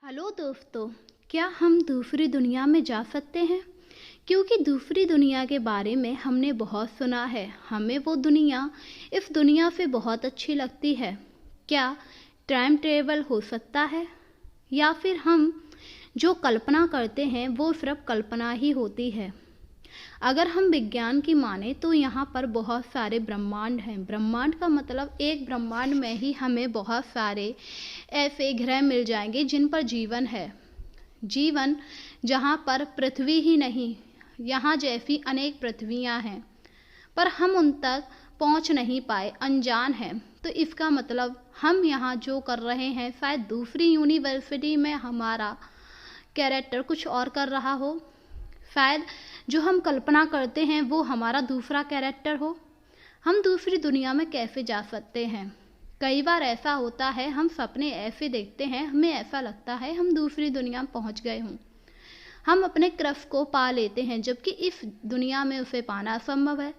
Hello दोस्तों, क्या हम दूसरी दुनिया में जा सकते हैं? क्योंकि दूसरी दुनिया के बारे में हमने बहुत सुना है। हमें वो दुनिया इस दुनिया से बहुत अच्छी लगती है। क्या टाइम ट्रेवल हो सकता है, या फिर हम जो कल्पना करते हैं वो सिर्फ कल्पना ही होती है? अगर हम विज्ञान की माने तो यहाँ पर बहुत सारे ब्रह्मांड हैं। ब्रह्मांड का मतलब एक ब्रह्मांड में ही हमें बहुत सारे ऐसे ग्रह मिल जाएंगे जिन पर जीवन है। जीवन जहाँ पर पृथ्वी ही नहीं, यहाँ जैसी अनेक पृथ्वियाँ हैं, पर हम उन तक पहुँच नहीं पाए, अनजान हैं। तो इसका मतलब हम यहाँ जो कर रहे हैं, शायद दूसरी यूनिवर्सिटी में हमारा कैरेक्टर कुछ और कर रहा हो। शायद जो हम कल्पना करते हैं वो हमारा दूसरा कैरेक्टर हो। हम दूसरी दुनिया में कैसे जा सकते हैं? कई बार ऐसा होता है, हम सपने ऐसे देखते हैं, हमें ऐसा लगता है हम दूसरी दुनिया में पहुंच गए हों। हम अपने क्रश को पा लेते हैं, जबकि इस दुनिया में उसे पाना असंभव है।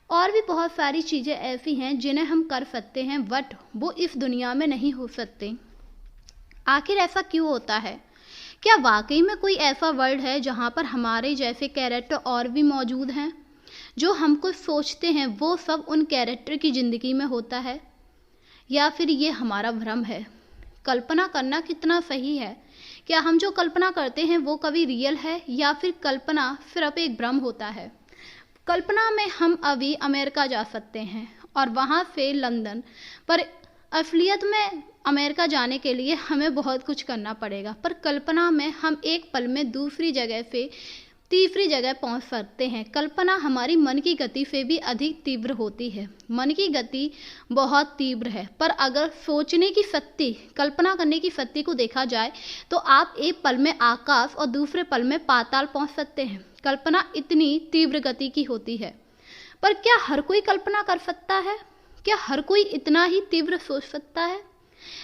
और भी बहुत सारी चीज़ें ऐसी हैं जिन्हें हम कर सकते हैं, बट वो इस दुनिया में नहीं हो सकते। आखिर ऐसा क्यों होता है? क्या वाकई में कोई ऐसा वर्ल्ड है जहाँ पर हमारे जैसे कैरेक्टर और भी मौजूद हैं? जो हम कुछ सोचते हैं वो सब उन कैरेक्टर की ज़िंदगी में होता है, या फिर ये हमारा भ्रम है? कल्पना करना कितना सही है? क्या हम जो कल्पना करते हैं वो कभी रियल है, या फिर कल्पना सिर्फ एक भ्रम होता है? कल्पना में हम अभी अमेरिका जा सकते हैं और वहाँ से लंदन, पर असलियत में अमेरिका जाने के लिए हमें बहुत कुछ करना पड़ेगा। पर कल्पना में हम एक पल में दूसरी जगह से तीसरी जगह पहुंच सकते हैं। कल्पना हमारी मन की गति से भी अधिक तीव्र होती है। मन की गति बहुत तीव्र है, पर अगर सोचने की शक्ति, कल्पना करने की शक्ति को देखा जाए तो आप एक पल में आकाश और दूसरे पल में पाताल पहुंच सकते हैं। कल्पना इतनी तीव्र गति की होती है। पर क्या हर कोई कल्पना कर सकता है? क्या हर कोई इतना ही तीव्र सोच सकता है?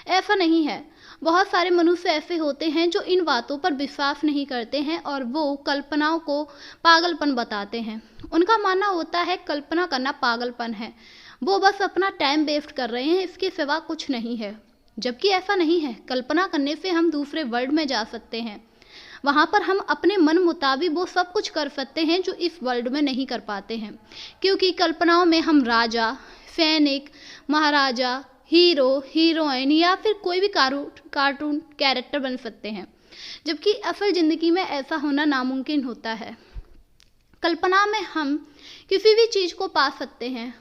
ऐसा नहीं है। बहुत सारे मनुष्य ऐसे होते हैं जो इन बातों पर विश्वास नहीं करते हैं और वो कल्पनाओं को पागलपन बताते हैं। उनका मानना होता है कल्पना करना पागलपन है, वो बस अपना टाइम वेस्ट कर रहे हैं, इसके सिवा कुछ नहीं है। जबकि ऐसा नहीं है। कल्पना करने से हम दूसरे वर्ल्ड में जा सकते हैं। वहाँ पर हम अपने मन मुताबिक वो सब कुछ कर सकते हैं जो इस वर्ल्ड में नहीं कर पाते हैं। क्योंकि कल्पनाओं में हम राजा, सैनिक, महाराजा, हीरो, हीरोइन या फिर कोई भी कार्टून कैरेक्टर बन सकते हैं, जबकि असल ज़िंदगी में ऐसा होना नामुमकिन होता है। कल्पना में हम किसी भी चीज़ को पा सकते हैं,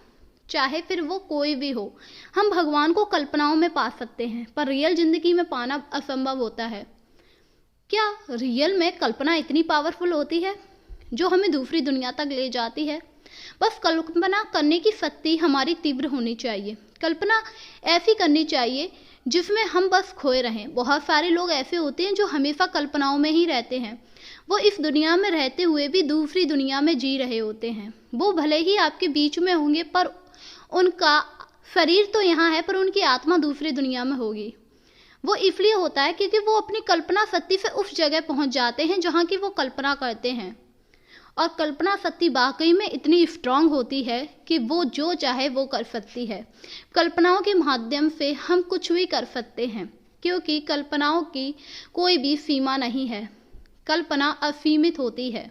चाहे फिर वो कोई भी हो। हम भगवान को कल्पनाओं में पा सकते हैं, पर रियल ज़िंदगी में पाना असंभव होता है। क्या रियल में कल्पना इतनी पावरफुल होती है जो हमें दूसरी दुनिया तक ले जाती है? बस कल्पना करने की शक्ति हमारी तीव्र होनी चाहिए। कल्पना ऐसी करनी चाहिए जिसमें हम बस खोए रहें। बहुत सारे लोग ऐसे होते हैं जो हमेशा कल्पनाओं में ही रहते हैं। वो इस दुनिया में रहते हुए भी दूसरी दुनिया में जी रहे होते हैं। वो भले ही आपके बीच में होंगे, पर उनका शरीर तो यहाँ है, पर उनकी आत्मा दूसरी दुनिया में होगी। वो इसलिए होता है क्योंकि वो अपनी कल्पना शक्ति से उस जगह पहुँच जाते हैं जहाँ की वो कल्पना करते हैं। और कल्पना शक्ति वाकई में इतनी स्ट्रांग होती है कि वो जो चाहे वो कर सकती है। कल्पनाओं के माध्यम से हम कुछ भी कर सकते हैं, क्योंकि कल्पनाओं की कोई भी सीमा नहीं है। कल्पना असीमित होती है।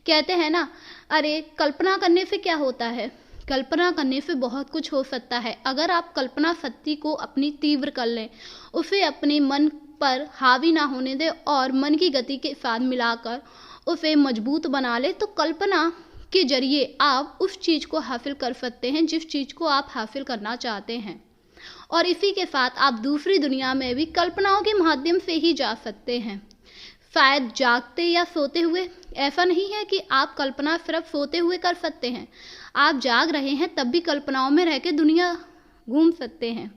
कहते हैं ना, अरे कल्पना करने से क्या होता है? कल्पना करने से बहुत कुछ हो सकता है। अगर आप कल्पना शक्ति को अपनी तीव्र कर लें, उसे अपने मन पर हावी ना होने दें और मन की गति के साथ मिलाकर उसे मजबूत बना ले, तो कल्पना के जरिए आप उस चीज़ को हासिल कर सकते हैं जिस चीज़ को आप हासिल करना चाहते हैं। और इसी के साथ आप दूसरी दुनिया में भी कल्पनाओं के माध्यम से ही जा सकते हैं, शायद जागते या सोते हुए। ऐसा नहीं है कि आप कल्पना सिर्फ सोते हुए कर सकते हैं। आप जाग रहे हैं तब भी कल्पनाओं में रह के दुनिया घूम सकते हैं।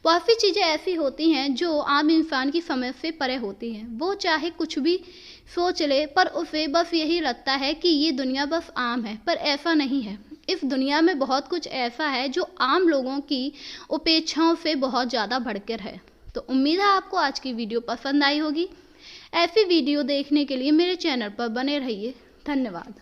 बहुत सी चीज़ें ऐसी होती हैं जो आम इंसान की समझ से परे होती हैं। वो चाहे कुछ भी सोच ले, पर उसे बस यही लगता है कि ये दुनिया बस आम है, पर ऐसा नहीं है। इस दुनिया में बहुत कुछ ऐसा है जो आम लोगों की अपेक्षाओं से बहुत ज़्यादा बढ़कर है। तो उम्मीद है आपको आज की वीडियो पसंद आई होगी। ऐसी वीडियो देखने के लिए मेरे चैनल पर बने रहिए। धन्यवाद।